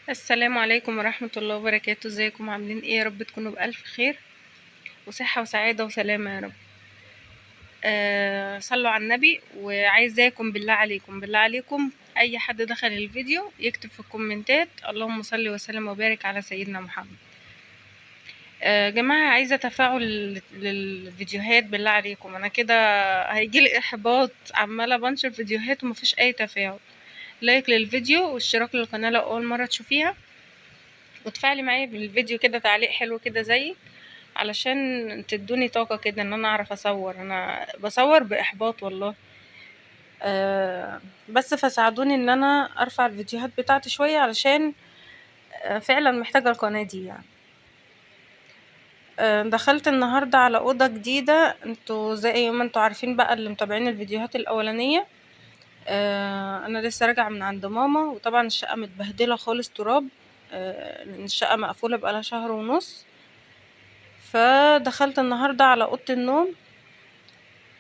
السلام عليكم ورحمة الله وبركاته. ازيكم عاملين ايه؟ يا رب تكونوا بألف خير وصحة وسعادة وسلامة يا رب. صلوا على النبي. وعايزاكم بالله عليكم اي حد دخل الفيديو يكتب في الكومنتات اللهم صل وسلم وبارك على سيدنا محمد. جماعة، عايزة تفاعل للفيديوهات بالله عليكم. انا كده هيجيلي احباط، عمالة بنشر فيديوهات ومفيش اي تفاعل. لايك للفيديو واشتراك للقناة لو اول مرة تشوفيها، وتفاعلي معايا بالفيديو كده تعليق حلو كده زي علشان تدوني طاقة كده ان انا اعرف اصور. انا بصور باحباط والله. بس فساعدوني ان انا ارفع الفيديوهات بتاعتي شوية علشان فعلا محتاجة القناة دي يعني. دخلت النهاردة على اوضة جديدة. انتوا زي ما انتوا عارفين بقى اللي متابعين الفيديوهات الاولانية، انا لسه راجعة من عند ماما، وطبعا الشقة متبهدلة خالص تراب. لان الشقة مقفولة بقالها شهر ونص. فدخلت النهاردة على اوضة النوم.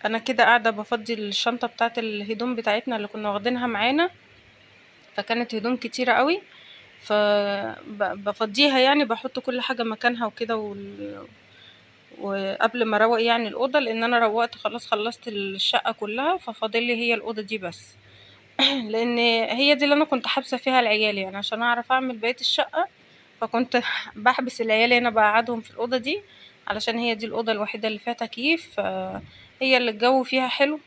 انا كده قاعده بفضي الشنطه بتاعه الهدوم بتاعتنا اللي كنا واخدينها معانا، فكانت هدوم كتيره قوي. فبفضيها يعني، بحط كل حاجه مكانها وكده وقبل ما اروق يعني الاوضه، لان انا روقت خلاص، خلصت الشقه كلها، ففاضل لي هي الاوضه دي بس. لان هي دي اللي انا كنت حابسه فيها العيال يعني عشان اعرف اعمل بقيه الشقه. فكنت بحبس العيال هنا، بقعدهم في الاوضه دي علشان هي دي الاوضه الوحيده اللي فيها تكييف، هي اللي الجو فيها حلو.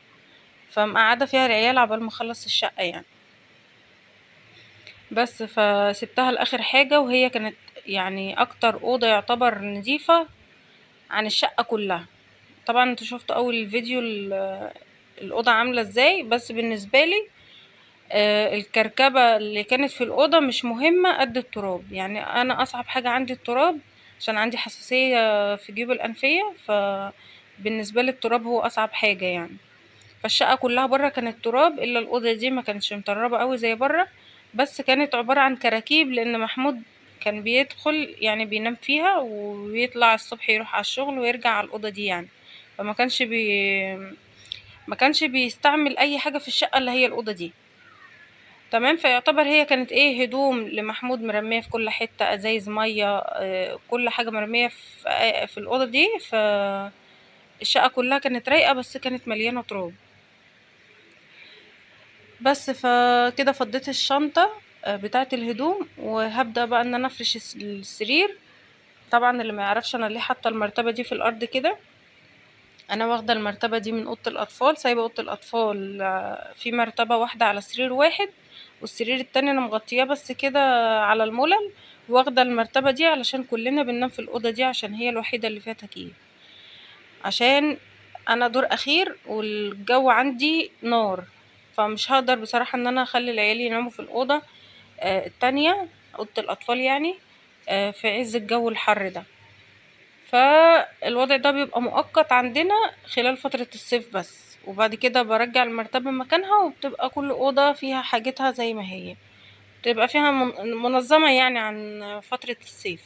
فمقعدة فيها العيال عقبال ما اخلص الشقة يعني. بس فسبتها لاخر حاجة، وهي كانت يعني اكتر اوضة يعتبر نظيفة عن الشقة كلها. طبعا انتوا شفتوا اول الفيديو الاوضة عاملة ازاي، بس بالنسبة لي الكركبة اللي كانت في الاوضة مش مهمة قد التراب. يعني انا اصعب حاجة عندي التراب، عشان عندي حساسية في جيوب الانفية، فبالنسبة لي التراب هو اصعب حاجة يعني. فالشقة كلها برا كانت تراب، الا الأوضة دي ما كانتش متربة قوي زي برا، بس كانت عبارة عن كراكيب، لأن محمود كان بيدخل يعني بينام فيها ويطلع الصبح يروح على الشغل ويرجع على الأوضة دي يعني. فما كانش ما كانش بيستعمل أي حاجة في الشقة اللي هي الأوضة دي. تمام. فيعتبر هي كانت ايه، هدوم لمحمود مرمية في كل حتة، ازايز مية، كل حاجة مرمية في الأوضة دي. فالشقة كلها كانت رايقة، بس كانت مليانة تراب. بس فكده فضيت الشنطة بتاعة الهدوم، وهبدأ بقى ان انا افرش السرير. طبعا اللي ما يعرفش انا ليه حاطة المرتبة دي في الارض كده، انا واخدة المرتبة دي من اوضة الاطفال، سايبة اوضة الاطفال في مرتبة واحدة على سرير واحد، والسرير التاني انا مغطياه بس كده على الملل. واخدة المرتبة دي علشان كلنا بننام في الأوضة دي، عشان هي الوحيدة اللي فيها تكييف. عشان انا دور اخير والجو عندي نار، فمش هقدر بصراحة ان انا اخلي العيال يناموا في الأوضة التانية، اوضة الاطفال يعني، في عز الجو الحر ده. فالوضع ده بيبقى مؤقت عندنا خلال فترة الصيف بس، وبعد كده برجع المرتبة مكانها، وبتبقى كل اوضة فيها حاجتها زي ما هي، بتبقى فيها منظمة يعني عن فترة الصيف.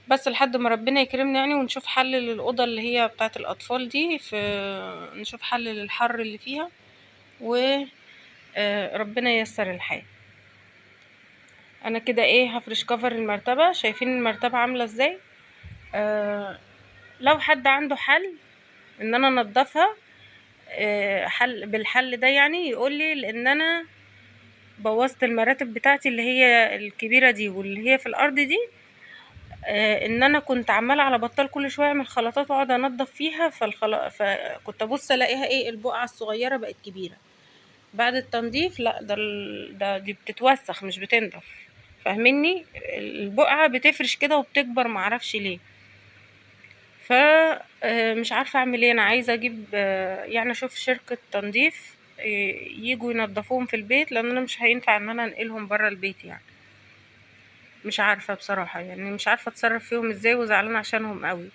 بس لحد ما ربنا يكرمنا يعني، ونشوف حل للأوضة اللي هي بتاعة الأطفال دي، نشوف حل للحر اللي فيها، وربنا ييسر الحال. انا كده ايه، هفرش كفر المرتبة. شايفين المرتبة عاملة ازاي؟ لو حد عنده حل ان انا انضفها، حل بالحل ده يعني يقولي، لان انا بوظت المراتب بتاعتي اللي هي الكبيرة دي واللي هي في الارض دي. ان انا كنت عمالة على بطال كل شوية اعمل خلطات واقعد انضف فيها، فكنت ابص الاقيها ايه، البقعة الصغيرة بقت كبيرة بعد التنظيف. لا، دي بتتوسخ مش بتنضف. فاهميني؟ البقعة بتفرش كده وبتكبر، معرفش ليه. فمش عارفة اعمل ايه. انا عايزة اجيب يعني اشوف شركة تنظيف يجوا ينضفوهم في البيت، لان انا مش هينفع ان انا انقلهم برا البيت يعني. مش عارفة بصراحة يعني، مش عارفة اتصرف فيهم ازاي، وزعلانة عشانهم قوي.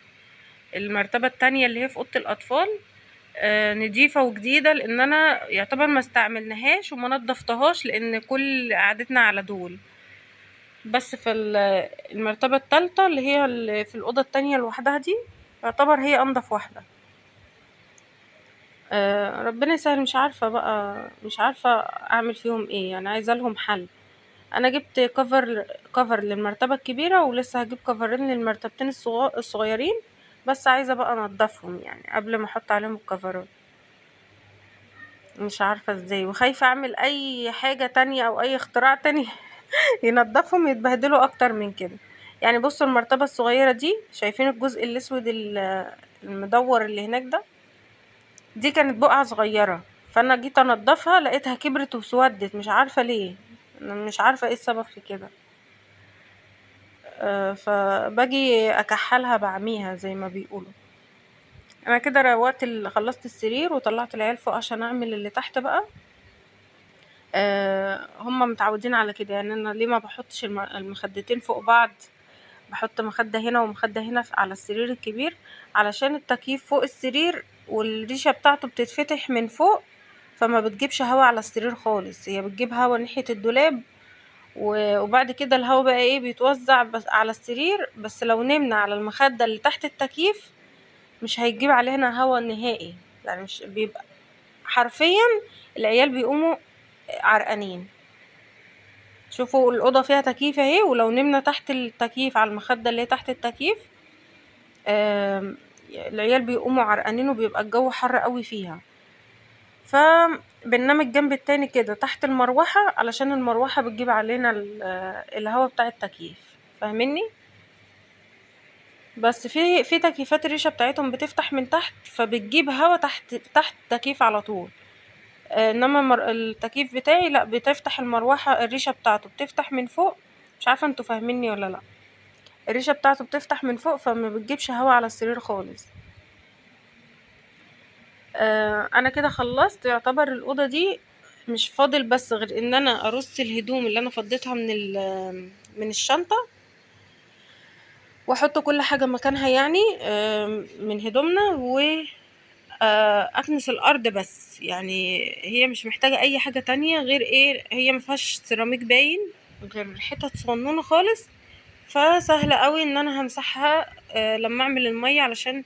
المرتبة التانية اللي هي في اوضة الاطفال نضيفة وجديدة، لان انا يعتبر ما استعملناهاش وما نضفتهاش، لان كل قعدتنا على دول. بس في المرتبة التالتة اللي هي اللي في الأوضة التانية لوحدها دي، يعتبر هي أنضف واحدة. ربنا يسهل. مش عارفة بقى، مش عارفة أعمل فيهم ايه يعني، عايزة لهم حل. انا جبت كفر للمرتبة الكبيرة، ولسه هجيب كفرين للمرتبتين الصغيرين، بس عايزة بقى انضفهم يعني قبل ما احط عليهم الكفرات. مش عارفة ازاي، وخايفة اعمل اي حاجة تانية او اي اختراع تاني ينضفهم يتبهدلوا اكتر من كده. يعني بصوا المرتبة الصغيرة دي، شايفين الجزء الاسود المدور اللي هناك ده؟ دي كانت بقعة صغيرة، فانا جيت انضفها لقيتها كبرت وسودت، مش عارفة ليه. أنا مش عارفة ايه السبب في كده. فباجي اكحلها بعميها زي ما بيقولوا. انا كده روقت خلصت السرير وطلعت العيال فوق عشان اعمل اللي تحت بقى. هما متعودين على كده، يعني انا ليه ما بحطش المخدتين فوق بعض، بحط مخدة هنا ومخدة هنا على السرير الكبير، علشان التكييف فوق السرير والريشة بتاعته بتتفتح من فوق، فما بتجيبش هوا على السرير خالص، هي بتجيب هوا ناحية الدولاب. وبعد كده الهوا بقى ايه بيتوزع بس على السرير، بس لو نمنا على المخدة اللي تحت التكييف مش هيجيب علينا هوا نهائي، يعني مش بيبقى حرفيا العيال بيقوموا عرقانين. شوفوا الأوضة فيها تكييف اهي، ولو نمنا تحت التكييف على المخدة اللي هي تحت التكييف العيال بيقوموا عرقانين وبيبقى الجو حر قوي فيها. فبننام الجنب التاني كده تحت المروحة، علشان المروحة بتجيب علينا الهوا بتاع التكييف، فاهميني؟ بس في تكييفات الريشة بتاعتهم بتفتح من تحت، فبتجيب هوا تحت التكييف على طول. انما التكييف بتاعي لا، بتفتح المروحة الريشة بتاعته بتفتح من فوق. مش عارفة انتوا فاهميني ولا لا؟ الريشة بتاعته بتفتح من فوق، فما بتجيبش هوا على السرير خالص. انا كده خلصت يعتبر الأوضة دي. مش فاضل بس غير ان انا ارص الهدوم اللي انا فضيتها من الشنطة، واحط كل حاجة مكانها يعني من هدومنا، و اكنس الارض بس. يعني هي مش محتاجة اي حاجة تانية غير ايه، هي مفيهاش سيراميك باين غير حتت صغنونة خالص، فسهلة قوي ان انا همسحها لما اعمل المية، علشان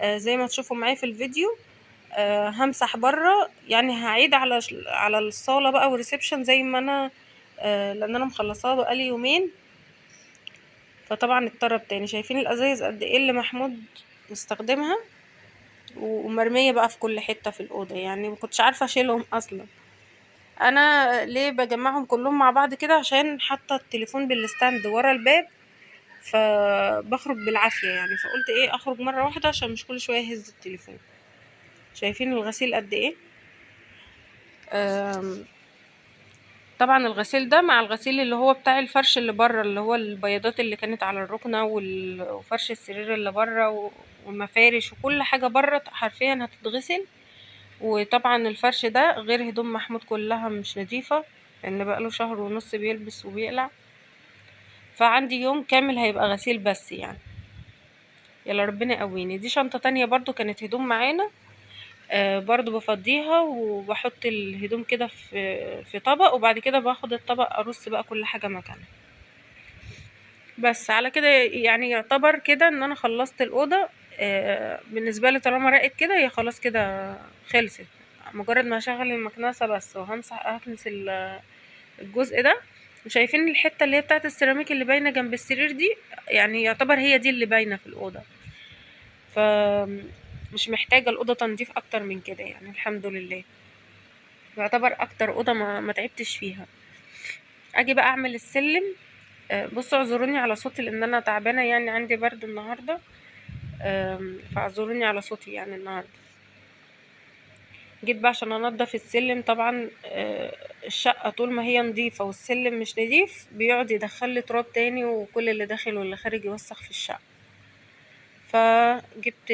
زي ما تشوفوا معايا في الفيديو همسح بره، يعني هعيد على الصالة بقى والريسبشن زي ما انا لان انا مخلصاها بقالي يومين. فطبعا اتطرب تاني. شايفين الازايز قد ايه اللي محمود مستخدمها ومرمية بقى في كل حتة في الأوضة، يعني مكنتش عارفة اشيلهم اصلا. انا ليه بجمعهم كلهم مع بعض كده؟ عشان حاطة التليفون بالستاند ورا الباب، فبخرج بالعافية يعني، فقلت ايه اخرج مرة واحدة عشان مش كل شوية اهز التليفون. شايفين الغسيل قد ايه؟ آم، طبعا الغسيل ده مع الغسيل اللي هو بتاع الفرش اللي بره، اللي هو البياضات اللي كانت على الركنة وفرش السرير اللي بره والمفارش وكل حاجة بره حرفيا هتتغسل. وطبعا الفرش ده غير هدوم محمود كلها مش نظيفة، لان بقاله شهر ونص بيلبس وبيقلع، فعندي يوم كامل هيبقى غسيل بس يعني. يلا ربنا يقويني. دي شنطة تانية برضو كانت هدوم معانا، برضو بفضيها وبحط الهدوم كده في طبق، وبعد كده باخد الطبق ارص بقى كل حاجة مكانها. بس على كده يعني يعتبر كده ان انا خلصت الأوضة. بالنسبة لي طالما رقت كده هي خلاص كده خلصت. مجرد ما هشغل المكنسة بس هكنس الجزء ده. وشايفين الحتة اللي هي بتاعت السيراميك اللي باينة جنب السرير دي، يعني يعتبر هي دي اللي باينة في الأوضة. فمش محتاجة الأوضة تنظيف أكتر من كده يعني، الحمد لله. يعتبر أكتر أوضة ما تعبتش فيها. أجي بقى أعمل السلم. بصوا اعذروني على صوتي لأن أنا تعبانة، يعني عندي برد النهاردة. فاعذروني على صوتي يعني النهاردة. جيت بقى عشان انضف السلم. طبعا الشقة طول ما هي نظيفة والسلم مش نظيف بيقعد يدخل تراب تاني، وكل اللي داخل واللي خارج يوسخ في الشقة. فجبت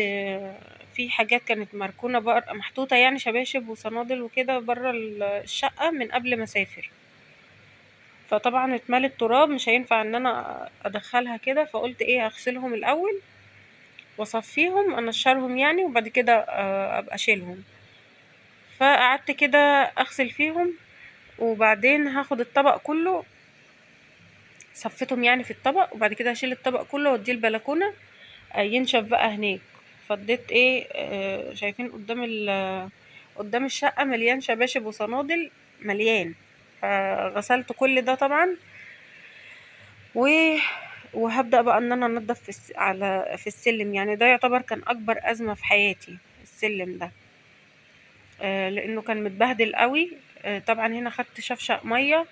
في حاجات كانت مركونة بقى محطوطة، يعني شباشب وصنادل وكده برا الشقة من قبل ما اسافر. فطبعا اتملت تراب، مش هينفع ان انا ادخلها كده، فقلت ايه اغسلهم الاول واصفيهم انشرهم يعني، وبعد كده ابقى اشيلهم. فقعدت كده اغسل فيهم، وبعدين هاخد الطبق كله صفيتهم يعني في الطبق، وبعد كده هشيل الطبق كله واديه البلكونة ينشف بقى هناك. فضيت ايه شايفين قدام الشقة مليان شباشب وصنادل مليان. فغسلت كل ده طبعا وهبدأ بقى ان انا انضف في السلم. يعني ده يعتبر كان اكبر ازمة في حياتي، السلم ده. لانه كان متبهدل قوي. طبعا هنا خدت شفشق مية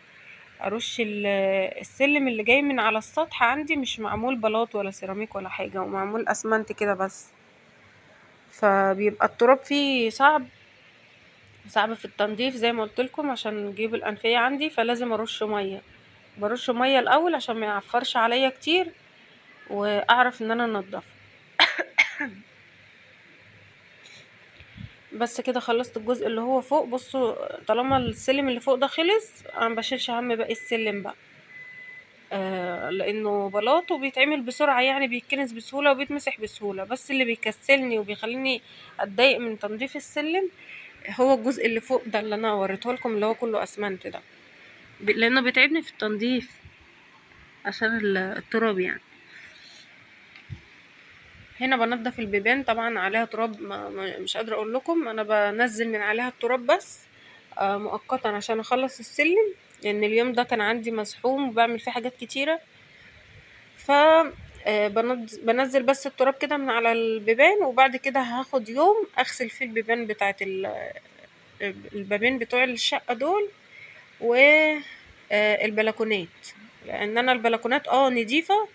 ارش السلم اللي جاي من على السطح. عندي مش معمول بلاط ولا سيراميك ولا حاجة، ومعمول اسمنت كده بس، فبيبقى التراب فيه صعب في التنظيف زي ما قلت لكم، عشان الجيوب الانفية عندي فلازم ارش مية. برش مية الاول عشان ما يعفرش عليا كتير، واعرف ان انا انضفه. بس كده خلصت الجزء اللي هو فوق. بصوا، طالما السلم اللي فوق ده خلص، انا مبشيلش هم باقي السلم بقى. لانه بلاط وبيتعمل بسرعة، يعني بيتكنس بسهولة وبيتمسح بسهولة. بس اللي بيكسلني وبيخليني اتضايق من تنظيف السلم هو الجزء اللي فوق ده اللي انا وريته لكم، اللي هو كله اسمنت ده، لانه بيتعبني في التنظيف عشان التراب يعني. هنا بنضف البيبان، طبعا عليها تراب، مش قادرة اقول لكم. انا بنزل من عليها التراب بس مؤقتا عشان اخلص السلم، لان اليوم ده كان عندي مزحوم وبعمل فيه حاجات كتيرة. ف بنزل بس التراب كده من على البيبان، وبعد كده هاخد يوم اغسل فيه البيبان بتاعت البابين بتوع الشقة دول، و البلكونات. لان انا البلكونات نضيفة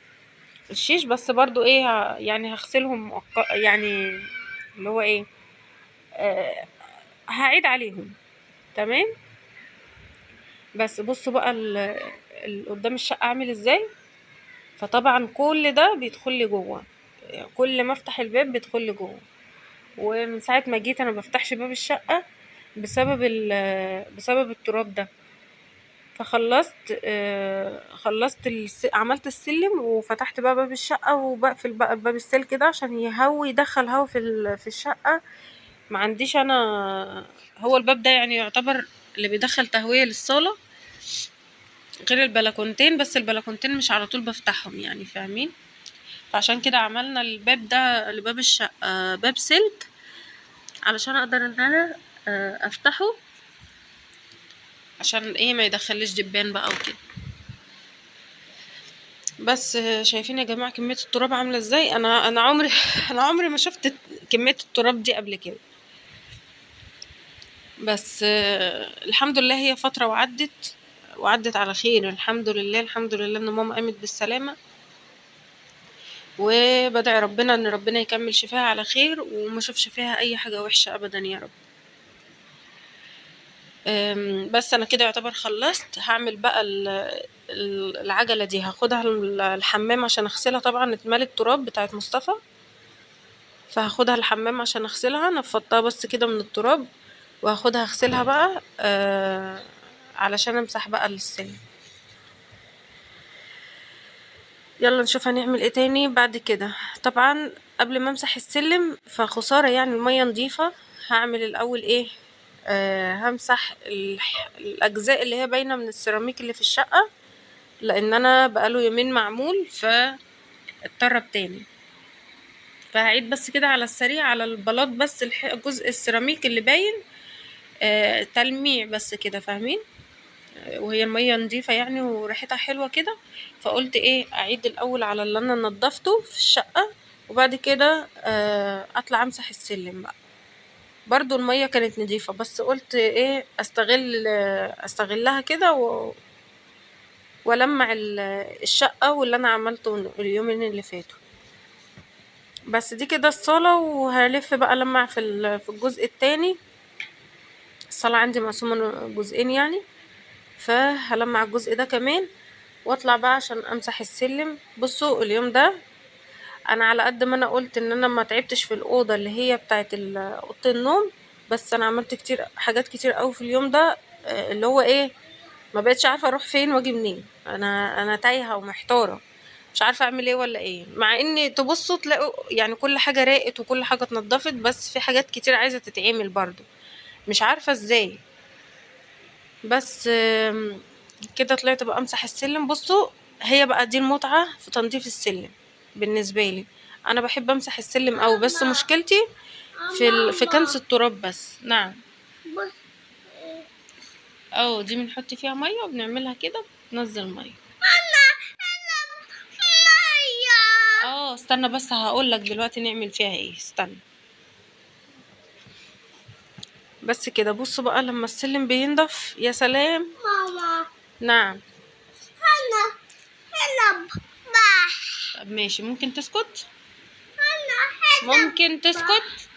الشيش، بس برضو ايه يعني هغسلهم يعني اللي هو ايه، آه هعيد عليهم. تمام. بس بصوا بقى قدام الشقة عامل ازاي. فطبعا كل ده بيدخل لي جوه، كل ما افتح الباب بيدخل لي جوه. ومن ساعة ما جيت انا بفتحش باب الشقة بسبب بسبب التراب ده. فخلصت عملت السلم وفتحت بقى باب الشقة، وبقفل بقى باب السلك ده عشان يدخل هوا في الشقة. ما عنديش انا هو الباب ده يعني يعتبر اللي بيدخل تهوية للصالة، غير البلكونتين. بس البلكونتين مش على طول بفتحهم يعني، فاهمين. فعشان كده عملنا الباب ده لباب الشقة باب سلك، علشان اقدر ان انا افتحه، عشان ايه ما يدخلش دبان بقى وكده. بس شايفين يا جماعة كمية التراب عاملة ازاي. انا عمري انا عمري ما شفت كمية التراب دي قبل كده. بس الحمد لله هي فترة وعدت على خير. الحمد لله الحمد لله ان ماما قامت بالسلامة، وبدعي ربنا ان ربنا يكمل شفاها على خير وما شوفش فيها اي حاجة وحشة ابدا يا رب. بس انا كده يعتبر خلصت. هعمل بقى العجلة دي، هاخدها الحمام عشان اغسلها. طبعا اتملت تراب بتاعت مصطفى، فهاخدها الحمام عشان اغسلها. نفضتها بس كده من التراب، وهاخدها اغسلها بقى علشان امسح بقى السلم. يلا نشوف هنعمل ايه تاني بعد كده. طبعا قبل ما امسح السلم فخسارة يعني المية نضيفة. هعمل الاول ايه، همسح الاجزاء اللي هي باينة من السيراميك اللي في الشقة، لان انا بقاله يومين معمول فاتطرب تاني. فهعيد بس كده على السريع على البلاط بس الجزء السيراميك اللي باين تلميع بس كده، فاهمين. وهي المية نضيفة يعني وريحتها حلوة كده. فقلت ايه اعيد الاول على اللي انا نضفته في الشقة، وبعد كده اطلع امسح السلم بقى. برضو المية كانت نضيفة، بس قلت ايه استغلها كده ولمع الشقة واللي انا عملته اليومين اللي فاتوا. بس دي كده الصالة، وهلف بقى لمع في الجزء التاني. الصالة عندي مقسومة جزئين يعني، فهلمع الجزء ده كمان واطلع بقى عشان امسح السلم. بصوا اليوم ده انا على قد ما انا قلت ان انا ما تعبتش في الاوضه اللي هي بتاعه اوضه النوم، بس انا عملت حاجات كتير قوي في اليوم ده. اللي هو ايه، ما بقتش عارفه اروح فين واجي منين. انا تايهه ومحتاره، مش عارفه اعمل ايه ولا ايه. مع ان تبصوا تلاقوا يعني كل حاجه راقت وكل حاجه اتنضفت، بس في حاجات كتير عايزه تتعمل برضو، مش عارفه ازاي. بس كده طلعت بقى امسح السلم. بصوا هي بقى دي المتعة في تنظيف السلم بالنسبة لي. انا بحب امسح السلم اوي، بس مشكلتي في كنس التراب بس. نعم. دي بنحط فيها مية وبنعملها كده بتنزل مية. استنى بس هقولك دلوقتي نعمل فيها ايه، استنى بس كده. بصوا بقى لما السلم بينضف يا سلام. ماما نعم. انا هلب بح. طب ماشي، ممكن تسكت؟ انا هلب ممكن تسكت؟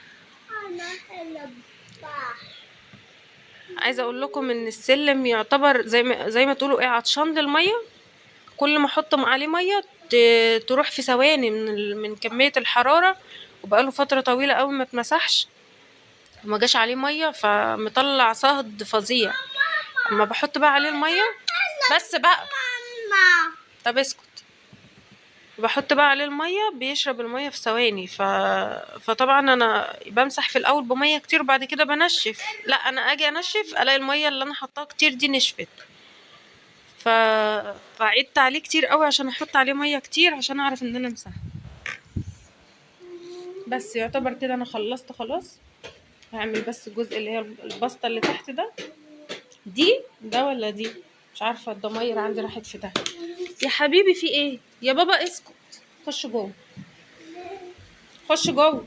انا هلب بح. عايزه اقول لكم ان السلم يعتبر زي ما تقولوا ايه، عطشان للميه. كل ما احط عليه ميه تروح في ثواني من كميه الحراره، وبقاله فتره طويله قوي ما اتمسحش وما جاش عليه ميه، فمطلع صهد فظيع. اما بحط بقى عليه الميه بس بقى. ماما طب اسكت. بحط بقى عليه الميه بيشرب الميه في ثواني. فطبعا انا بمسح في الاول بميه كتير وبعد كده بنشف. لا، انا اجي انشف الاقي الميه اللي انا حطاها كتير دي نشفت. ف... فعدت عليه كتير قوي عشان احط عليه ميه كتير عشان اعرف ان انا امسحه. بس يعتبر كده انا خلصت خلاص. هعمل بس الجزء اللي هي البسطه اللي تحت ده ولا دي، مش عارفه. الضماير عندي راحت في ده. يا حبيبي في ايه يا بابا؟ اسكت. خش جوه، خش جوه.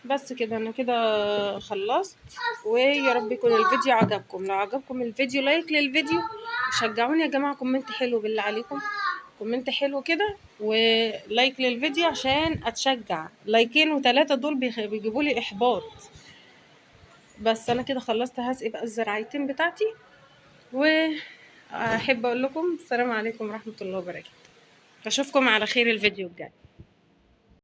بس كده انا كده خلصت. ويا رب يكون الفيديو عجبكم. لو عجبكم الفيديو لايك للفيديو، شجعوني يا جماعه. كومنت حلو بالله عليكم، كومنت حلو كده ولايك للفيديو عشان اتشجع. لايكين و3 دول بيجيبوا لي احباط. بس انا كده خلصت. هسقي بقى الزراعتين بتاعتي، واحب اقول لكم السلام عليكم ورحمه الله وبركاته. اشوفكم على خير الفيديو الجاي.